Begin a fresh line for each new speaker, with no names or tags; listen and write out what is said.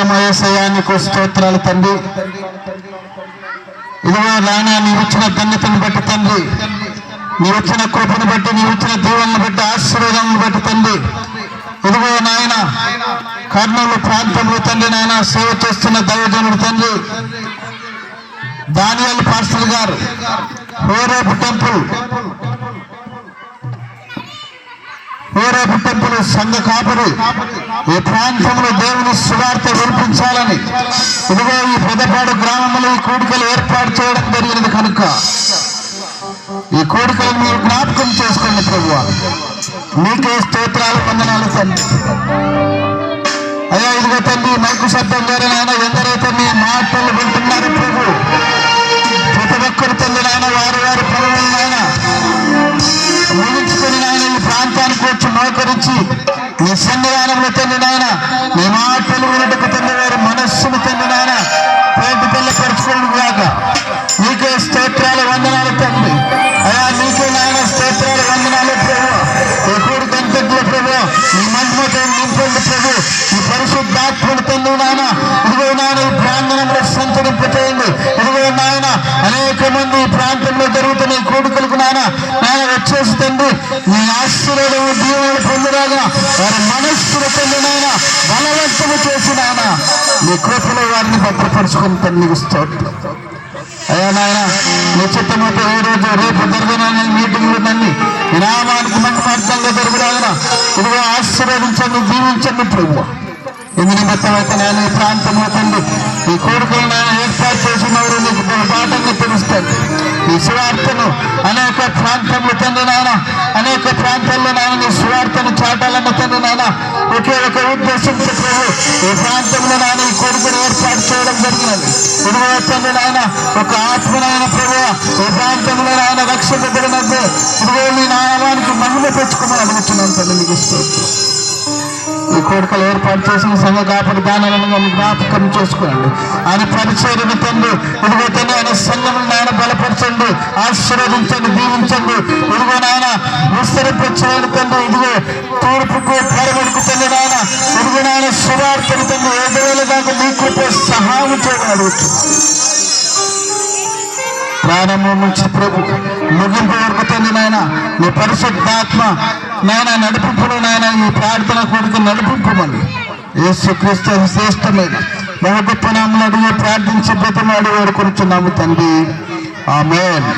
స్తోత్రం యేసయ్యా, నీకు స్తోత్రాలు తండ్రి. ఇదిగో నాయన, నీవు ఇచ్చిన ధన్యతను బట్టి తండ్రి, నీవు ఇచ్చిన కృపను బట్టి, నీవు ఇచ్చిన దీవెనను బట్టి, ఆశీర్వాదాలను బట్టి తండ్రి, ఇదిగో నాయన కర్నూలు ప్రాంతంలో తండ్రి నాయన సేవ చేస్తున్న దైవజనుడు తండ్రి దానియేలు పాస్టర్ గారు, హోరేపు టెంపుల్ సంఘ కాపరి ఈ ప్రాంతంలో దేవుని సువార్త వినిపించాలని ఇదిగో ఈ పెద్దపాడు గ్రామంలో ఈ కోడికలు ఏర్పాటు చేయడం జరిగినది కనుక ఈ కోడికలు మీరు జ్ఞాపకం చేసుకోండి ప్రభువా. మీకే స్తోత్రాలు, వందనాలు తండ్రి. అయ్యా ఇదిగో తండ్రి, మైకు శబ్దం ద్వారా నాయన ఎందరైతే మీ మాటలు వింటున్నారు ప్రభు, ప్రతి ఒక్కరు తండ్రి నాయన వారి వారి పనులను నాయన ముగించుకొని నాయన ఈ ప్రాంతానికి వచ్చి మోకరించి నీ సన్నిధానంలో తండ్రి నాయన నీ మాటలు వినటకు తండ్రి వారి మనస్సును తండ్రి నాయన పేటు తెల్లపరచుకోవడం కాక నీకే స్తోత్రాలు, వందనాలు తండ్రి. అయా నీకే నాయన స్తోత్రాలు, వందనాలు ప్రభు. ఎప్పుడు కంటెంట్లో ప్రభు నీ మహిమతో నింపండి ప్రభు. ఈ పరిశుద్ధాత్మను తండ్రి నాయన ఇదిగో నాయన ఈ ప్రాంగణంలో సంతరింపచేయండి. ఇదిగో నాయన అనేక మంది ఈ ప్రాంతంలో జరుగుతున్న ఈ కోడికలకు నాయన వచ్చేసి తండ్రి నీ ఆశీర్వాదము దీవెనలు పొందురాగా వారి మనస్సును తండ్రి నాయన బలవంతము చేసి నాయన నీ కృపలో వారిని భద్రపరుచుకుని తండ్రి నీకు స్తోత్రం. అయ్యా నాయన నీ చిత్తమైతే ఏ రోజు రేపు జరగనని మీటింగ్లు నన్ను విరామానికి మహిమార్థంగా జరుగురాగా ఇదిగో ఆశీర్వదించండి, దీవించండి ప్రభు. ఎందు నిమిత్తం అయితే నేను ఈ ప్రాంతంలో తండ్రి ఈ కోరికలు నేను ఏర్పాటు చేసినవారు నీకు బాటంగా తెలుస్తాను. ఈ సువార్తను అనేక ప్రాంతంలో తండ్రి నాయన అనేక ప్రాంతాల్లో నాయన నీ సువార్తను చాటాలన్న తండ్రి నాయన ఒకే ఒక ఉద్దేశంతో ప్రభు ఈ ప్రాంతంలో నాయన ఈ కోరికను ఏర్పాటు చేయడం జరిగినది. ఇదిగో తండ్రి నాయన ఒక ఆత్మనైన ప్రభు ఈ ప్రాంతంలో నాయన రక్షించబడినట్టు ఇదిగో నీ నామానికి మహిమ తెచ్చుకోమని అడుగుతున్నాను తండ్రి నీకు ఇస్తాను. ఈ కోరికలు ఏర్పాటు చేసిన సంఘ కాపడి దానాలను జ్ఞాపకం చేసుకోండి. ఆయన పరిచయం తండ్రి ఇదిగో తండ్రి ఆయన సంఘములను నాయన బలపరచండి, ఆశీర్వదించండి, దీవించండి. ఇదిగో నాయన విస్తరింపచేయండి తండ్రి. ఇదిగో తూర్పుకు పరమడుకు తండ్రి నాయన ఇదిగో నాయన సువార్తను తండ్రి 5,000 దాకా నీ కృప సహాయం చేయమని అడుగుతుంది. ప్రారంభం నుంచి ప్రభు ముగింపు వరకు తండ్రి నాయన నీ పరిశుద్ధాత్మ నాయన నడిపింపులో నాయన ఈ ప్రార్థన కొడుకు నడిపింపమని యేసుక్రీస్తు శ్రేష్టమైన బహు గొప్ప నామమున అడిగి ప్రార్థించి బ్రతిమాడి వేడుకొనుచున్నాము తండ్రి. ఆమేన్.